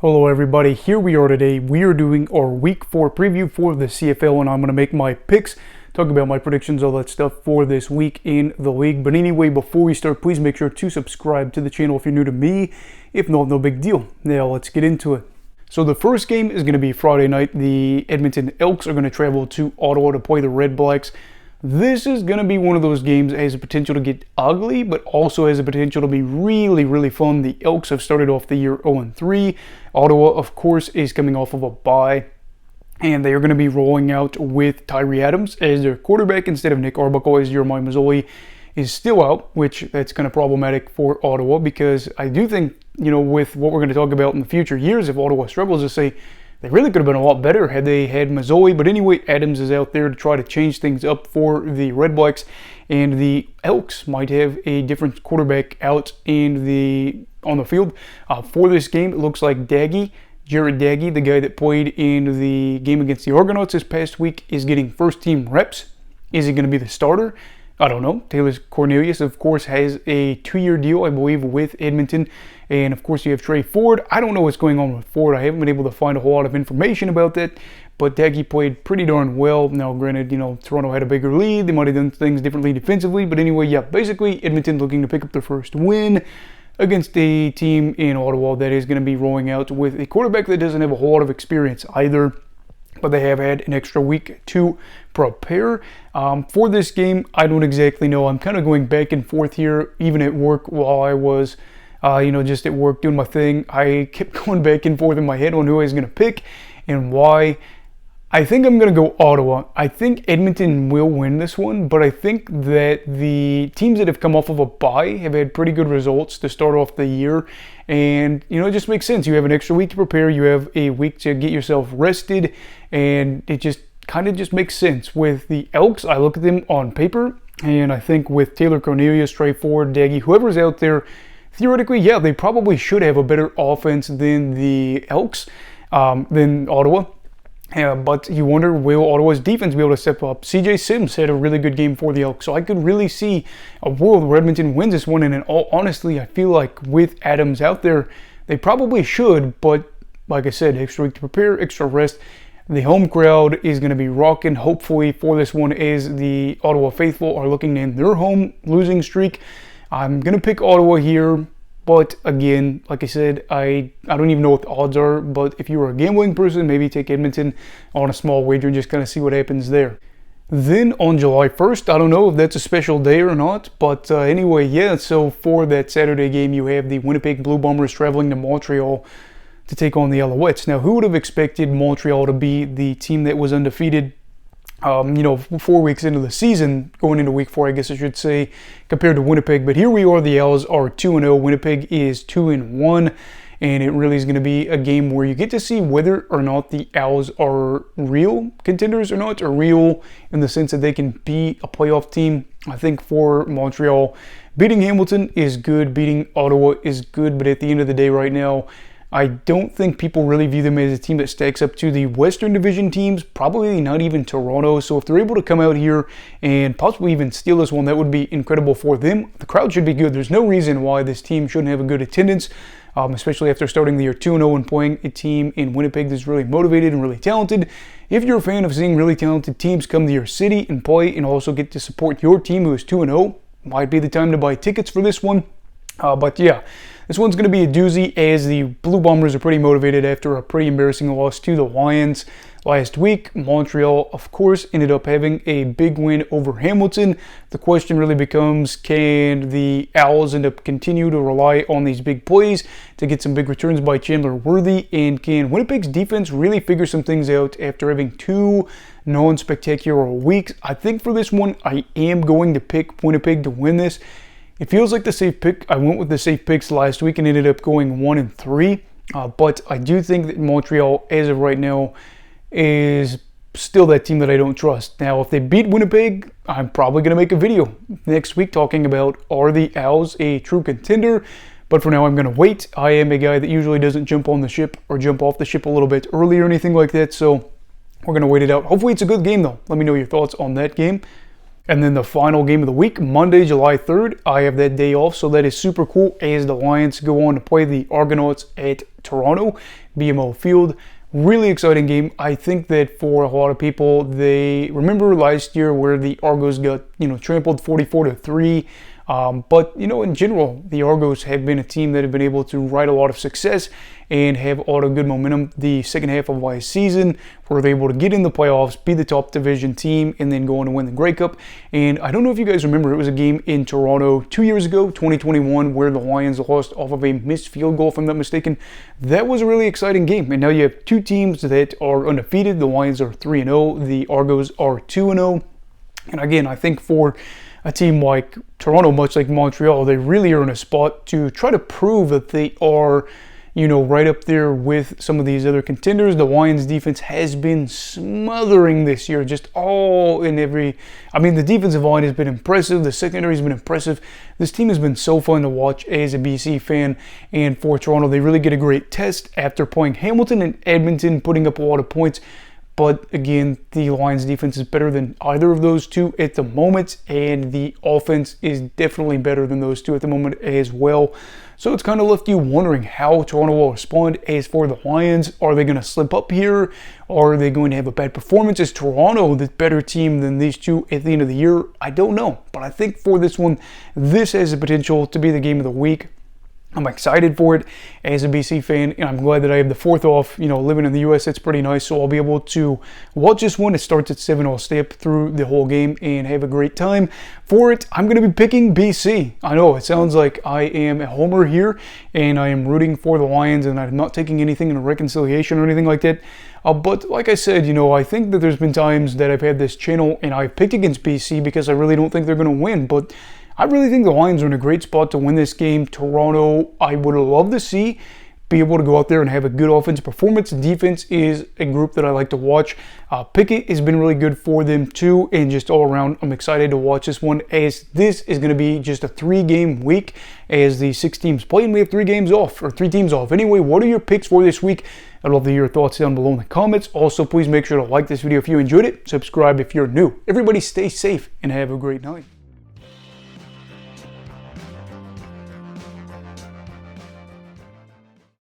Hello everybody, here we are today. We are doing our week 4 preview for the CFL and I'm going to make my picks, talk about my predictions, all that stuff for this week in the league. But anyway, before we start, please make sure to subscribe to the channel if you're new to me. If not, no big deal. Now let's get into it. So the first game is going to be Friday night. The Edmonton Elks are going to travel to Ottawa to play the Red Blacks. This is going to be one of those games that has the potential to get ugly, but also has the potential to be really, really fun. The Elks have started off the year 0-3. Ottawa, of course, is coming off of a bye, and they are going to be rolling out with Tyree Adams as their quarterback instead of Nick Arbuckle, as Jeremiah Masoli is still out, which that's kind of problematic for Ottawa because I do think, with what we're going to talk about in the future years, if Ottawa struggles, to say they really could have been a lot better had they had Masoli. But anyway, Adams is out there to try to change things up for the Red Blacks, and the Elks might have a different quarterback out on the field. For this game, it looks like Jared Daggy, the guy that played in the game against the Argonauts this past week, is getting first-team reps. Is he going to be the starter? I don't know. Taylor Cornelius, of course, has a 2-year deal, I believe, with Edmonton. And, of course, you have Trey Ford. I don't know what's going on with Ford. I haven't been able to find a whole lot of information about that. But Daggy played pretty darn well. Now, granted, Toronto had a bigger lead. They might have done things differently defensively. But anyway, yeah, basically, Edmonton looking to pick up their first win against a team in Ottawa that is going to be rolling out with a quarterback that doesn't have a whole lot of experience either. But they have had an extra week to prepare. For this game, I don't exactly know. I'm kind of going back and forth here, even at work while I was, just at work doing my thing. I kept going back and forth in my head on who I was going to pick and why. I think I'm going to go Ottawa. I think Edmonton will win this one, but I think that the teams that have come off of a bye have had pretty good results to start off the year. And, it just makes sense. You have an extra week to prepare. You have a week to get yourself rested. And it just kind of just makes sense. With the Elks, I look at them on paper. And I think with Taylor Cornelius, Trey Ford, Daggy, whoever's out there, theoretically, yeah, they probably should have a better offense than the Elks, than Ottawa. But you wonder, will Ottawa's defense be able to step up? CJ Sims had a really good game for the Elks, so I could really see a world where Edmonton wins this one. And in all honesty, I feel like with Adams out there, they probably should. But like I said, extra week to prepare, extra rest. The home crowd is going to be rocking, hopefully, for this one, as the Ottawa faithful are looking in their home losing streak. I'm going to pick Ottawa here. But again, like I said, I don't even know what the odds are. But if you're a gambling person, maybe take Edmonton on a small wager and just kind of see what happens there. Then on July 1st, I don't know if that's a special day or not. But anyway, yeah, so for that Saturday game, you have the Winnipeg Blue Bombers traveling to Montreal to take on the Alouettes. Now, who would have expected Montreal to be the team that was undefeated 4 weeks into the season, going into week 4, I guess I should say, compared to Winnipeg. But here we are, the Owls are 2-0, Winnipeg is 2-1, and it really is going to be a game where you get to see whether or not the Owls are real contenders or not, or real in the sense that they can be a playoff team. I think for Montreal, beating Hamilton is good, beating Ottawa is good, but at the end of the day right now, I don't think people really view them as a team that stacks up to the Western Division teams, probably not even Toronto. So if they're able to come out here and possibly even steal this one, that would be incredible for them. The crowd should be good. There's no reason why this team shouldn't have a good attendance, especially after starting the year 2-0 and playing a team in Winnipeg that's really motivated and really talented. If you're a fan of seeing really talented teams come to your city and play and also get to support your team who is 2-0, might be the time to buy tickets for this one. But yeah, this one's going to be a doozy as the Blue Bombers are pretty motivated after a pretty embarrassing loss to the Lions last week. Montreal, of course, ended up having a big win over Hamilton. The question really becomes, can the Owls end up continue to rely on these big plays to get some big returns by Chandler Worthy? And can Winnipeg's defense really figure some things out after having 2 non-spectacular weeks? I think for this one, I am going to pick Winnipeg to win this. It feels like the safe pick. I went with the safe picks last week and ended up going 1-3. But I do think that Montreal, as of right now, is still that team that I don't trust. Now, if they beat Winnipeg, I'm probably going to make a video next week talking about, are the Owls a true contender? But for now, I'm going to wait. I am a guy that usually doesn't jump on the ship or jump off the ship a little bit early or anything like that. So we're going to wait it out. Hopefully it's a good game, though. Let me know your thoughts on that game. And then the final game of the week, Monday, July 3rd, I have that day off, so that is super cool as the Lions go on to play the Argonauts at Toronto, BMO Field. Really exciting game. I think that for a lot of people, they remember last year where the Argos got, trampled 44-3. But, in general, the Argos have been a team that have been able to ride a lot of success and have a lot of good momentum the second half of last season, where they're able to get in the playoffs, be the top division team, and then go on to win the Grey Cup. And I don't know if you guys remember, it was a game in Toronto 2 years ago, 2021, where the Lions lost off of a missed field goal, if I'm not mistaken. That was a really exciting game. And now you have two teams that are undefeated. The Lions are 3-0. The Argos are 2-0. And again, I think for a team like Toronto, much like Montreal, they really are in a spot to try to prove that they are, right up there with some of these other contenders. The Lions defense has been smothering this year, just all in every. The defensive line has been impressive. The secondary has been impressive. This team has been so fun to watch as a BC fan. And for Toronto, they really get a great test after playing Hamilton and Edmonton, putting up a lot of points. But again, the Lions defense is better than either of those two at the moment, and the offense is definitely better than those two at the moment as well. So it's kind of left you wondering how Toronto will respond. As for the Lions, are they going to slip up here? Are they going to have a bad performance? Is Toronto the better team than these two at the end of the year? I don't know. But I think for this one, this has the potential to be the game of the week. I'm excited for it as a BC fan, and I'm glad that I have the 4th off. Living in the U.S., it's pretty nice, so I'll be able to watch this one. It starts at 7. I'll stay up through the whole game and have a great time. For it, I'm going to be picking BC. I know, it sounds like I am a homer here, and I am rooting for the Lions, and I'm not taking anything in a reconciliation or anything like that. But like I said, I think that there's been times that I've had this channel, and I've picked against BC because I really don't think they're going to win, but I really think the Lions are in a great spot to win this game. Toronto, I would love to see be able to go out there and have a good offensive performance. Defense is a group that I like to watch. Pickett has been really good for them too, and just all around, I'm excited to watch this one, as this is going to be just a 3-game week as the 6 teams play, and we have 3 teams off. Anyway, what are your picks for this week? I'd love to hear your thoughts down below in the comments. Also, please make sure to like this video if you enjoyed it. Subscribe if you're new. Everybody stay safe and have a great night.